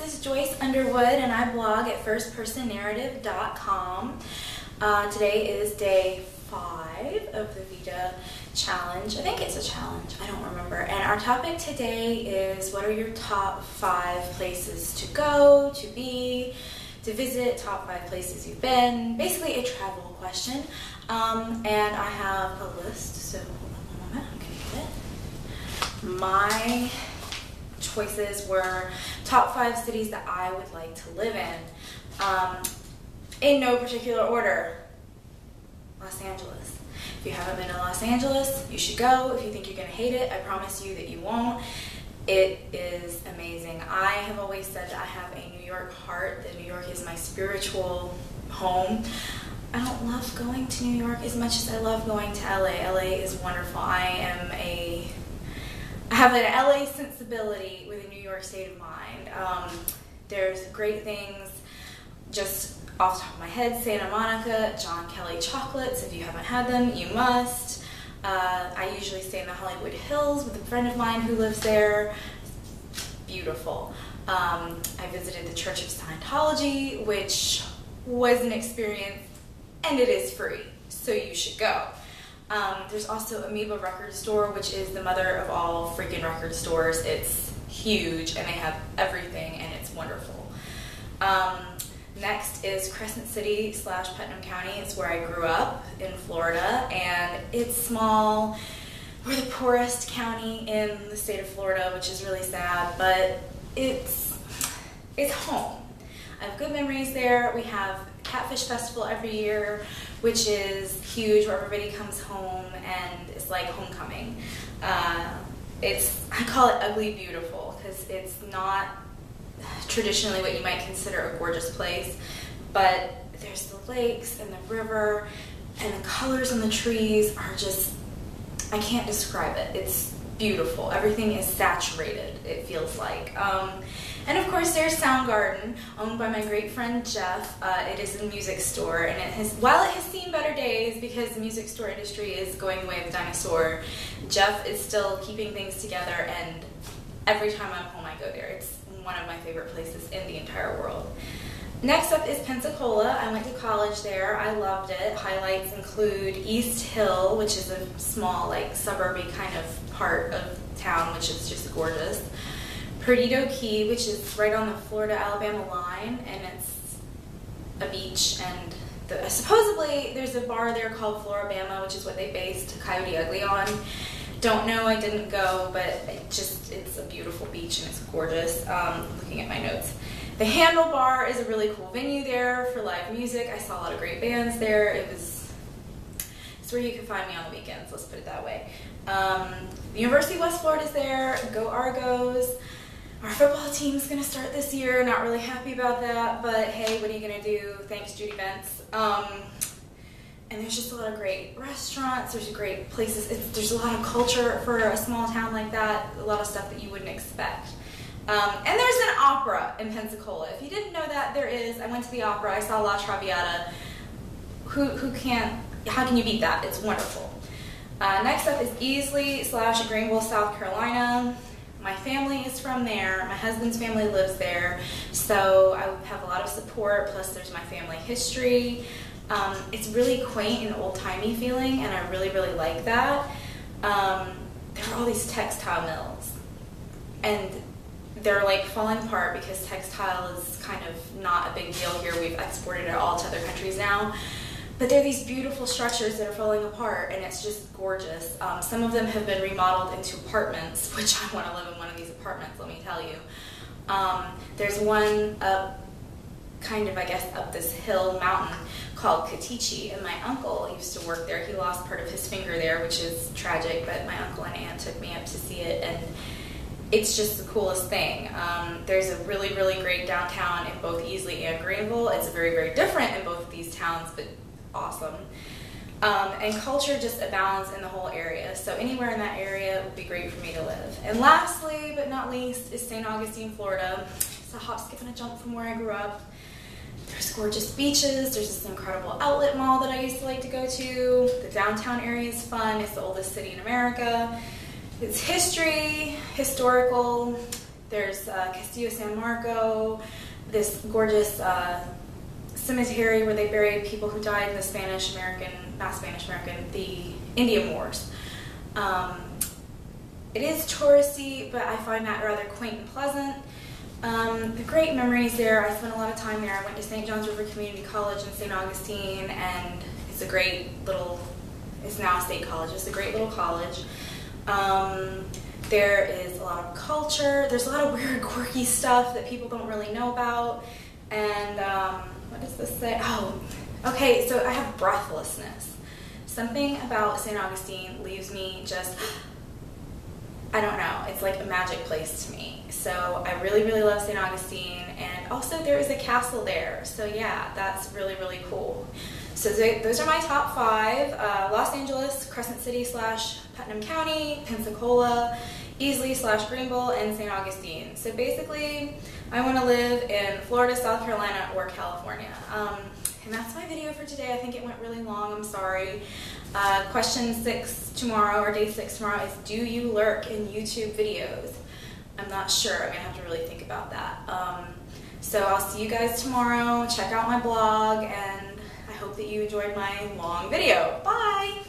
is Joyce Underwood, and I blog at firstpersonnarrative.com. Today is day 5 of the VEDA challenge. I think it's a challenge, I don't remember. And our topic today is, what are your top 5 places to go, to be, to visit, top 5 places you've been, basically a travel question. And I have a list, so hold on one moment, I'm gonna get it. My choices were top 5 cities that I would like to live in no particular order. Los Angeles. If you haven't been to Los Angeles, you should go. If you think you're going to hate it, I promise you that you won't. It is amazing. I have always said that I have a New York heart, that New York is my spiritual home. I don't love going to New York as much as I love going to LA. LA is wonderful. I have an LA sensibility with a New York state of mind. There's great things, just off the top of my head, Santa Monica, John Kelly chocolates. If you haven't had them, you must. I usually stay in the Hollywood Hills with a friend of mine who lives there. Beautiful. I visited the Church of Scientology, which was an experience, and it is free, so you should go. There's also Amoeba Record Store, which is the mother of all freaking record stores. It's huge, and they have everything, and it's wonderful. Next is Crescent City / Putnam County. It's where I grew up in Florida, and it's small. We're the poorest county in the state of Florida, which is really sad, but it's home. I have good memories there. We have Catfish Festival every year, which is huge, where everybody comes home, and it's like homecoming. I call it ugly beautiful, because it's not traditionally what you might consider a gorgeous place, but there's the lakes and the river, and the colors on the trees are just, I can't describe it. It's beautiful. Everything is saturated, it feels like. And of course there's Soundgarden, owned by my great friend Jeff. It is a music store, and while it has seen better days because the music store industry is going the way of the dinosaur, Jeff is still keeping things together, and every time I'm home I go there. It's one of my favorite places in the entire world. Next up is Pensacola. I went to college there. I loved it. Highlights include East Hill, which is a small, like, suburby kind of part of town, which is just gorgeous. Perdido Key, which is right on the Florida-Alabama line, and it's a beach, and supposedly there's a bar there called Floribama, which is what they based Coyote Ugly on. Don't know, I didn't go, but it's a beautiful beach and it's gorgeous. Looking at my notes. The Handlebar is a really cool venue there for live music. I saw a lot of great bands there. It's where you can find me on the weekends, let's put it that way. The University of West Florida is there. Go Argos. Our football team's going to start this year. Not really happy about that, but hey, what are you going to do? Thanks, Judy Bentz. And there's just a lot of great restaurants, there's great places, there's a lot of culture for a small town like that, a lot of stuff that you wouldn't expect. And there's an opera in Pensacola. If you didn't know that, there is. I went to the opera, I saw La Traviata. How can you beat that? It's wonderful. Next up is Easley / Greenville, South Carolina. My family is from there, my husband's family lives there, so I have a lot of support, plus there's my family history. It's really quaint and old-timey feeling, and I really, really like that. There are all these textile mills, and they're like falling apart because textile is kind of not a big deal here. We've exported it all to other countries now. But they're these beautiful structures that are falling apart, and it's just gorgeous. Some of them have been remodeled into apartments, which I want to live in one of these apartments, let me tell you. There's one up, kind of, I guess, up this hill mountain called Katichi, and my uncle used to work there. He lost part of his finger there, which is tragic, but my uncle and aunt took me up to see it, and it's just the coolest thing. There's a really, really great downtown in both Easley and Greenville. It's very, very different in both of these towns, but awesome. And culture just abounds in the whole area, so anywhere in that area would be great for me to live. And lastly, but not least, is St. Augustine, Florida. It's a hop, skip, and a jump from where I grew up. There's gorgeous beaches, there's this incredible outlet mall that I used to like to go to. The downtown area is fun, it's the oldest city in America. It's history, historical, There's Castillo San Marco, this gorgeous cemetery where they buried people who died in the the Indian Wars. It is touristy, but I find that rather quaint and pleasant. The great memories there, I spent a lot of time there. I went to St. John's River Community College in St. Augustine, and it's a great little, it's now a state college, it's a great little college. There is a lot of culture, there's a lot of weird, quirky stuff that people don't really know about, and what does this say? Oh, okay, so I have breathlessness. Something about St. Augustine leaves me just, I don't know, it's like a magic place to me. So I really, really love St. Augustine, and also there is a castle there, so yeah, that's really, really cool. So those are my top 5, Los Angeles, Crescent City / Putnam County, Pensacola, Easley / Greenville, and St. Augustine. So basically, I want to live in Florida, South Carolina, or California. And that's my video for today. I think it went really long, I'm sorry. Question 6 tomorrow, or day 6 tomorrow, is do you lurk in YouTube videos? I'm not sure, I'm gonna have to really think about that. So I'll see you guys tomorrow, check out my blog, and I hope that you enjoyed my long video. Bye!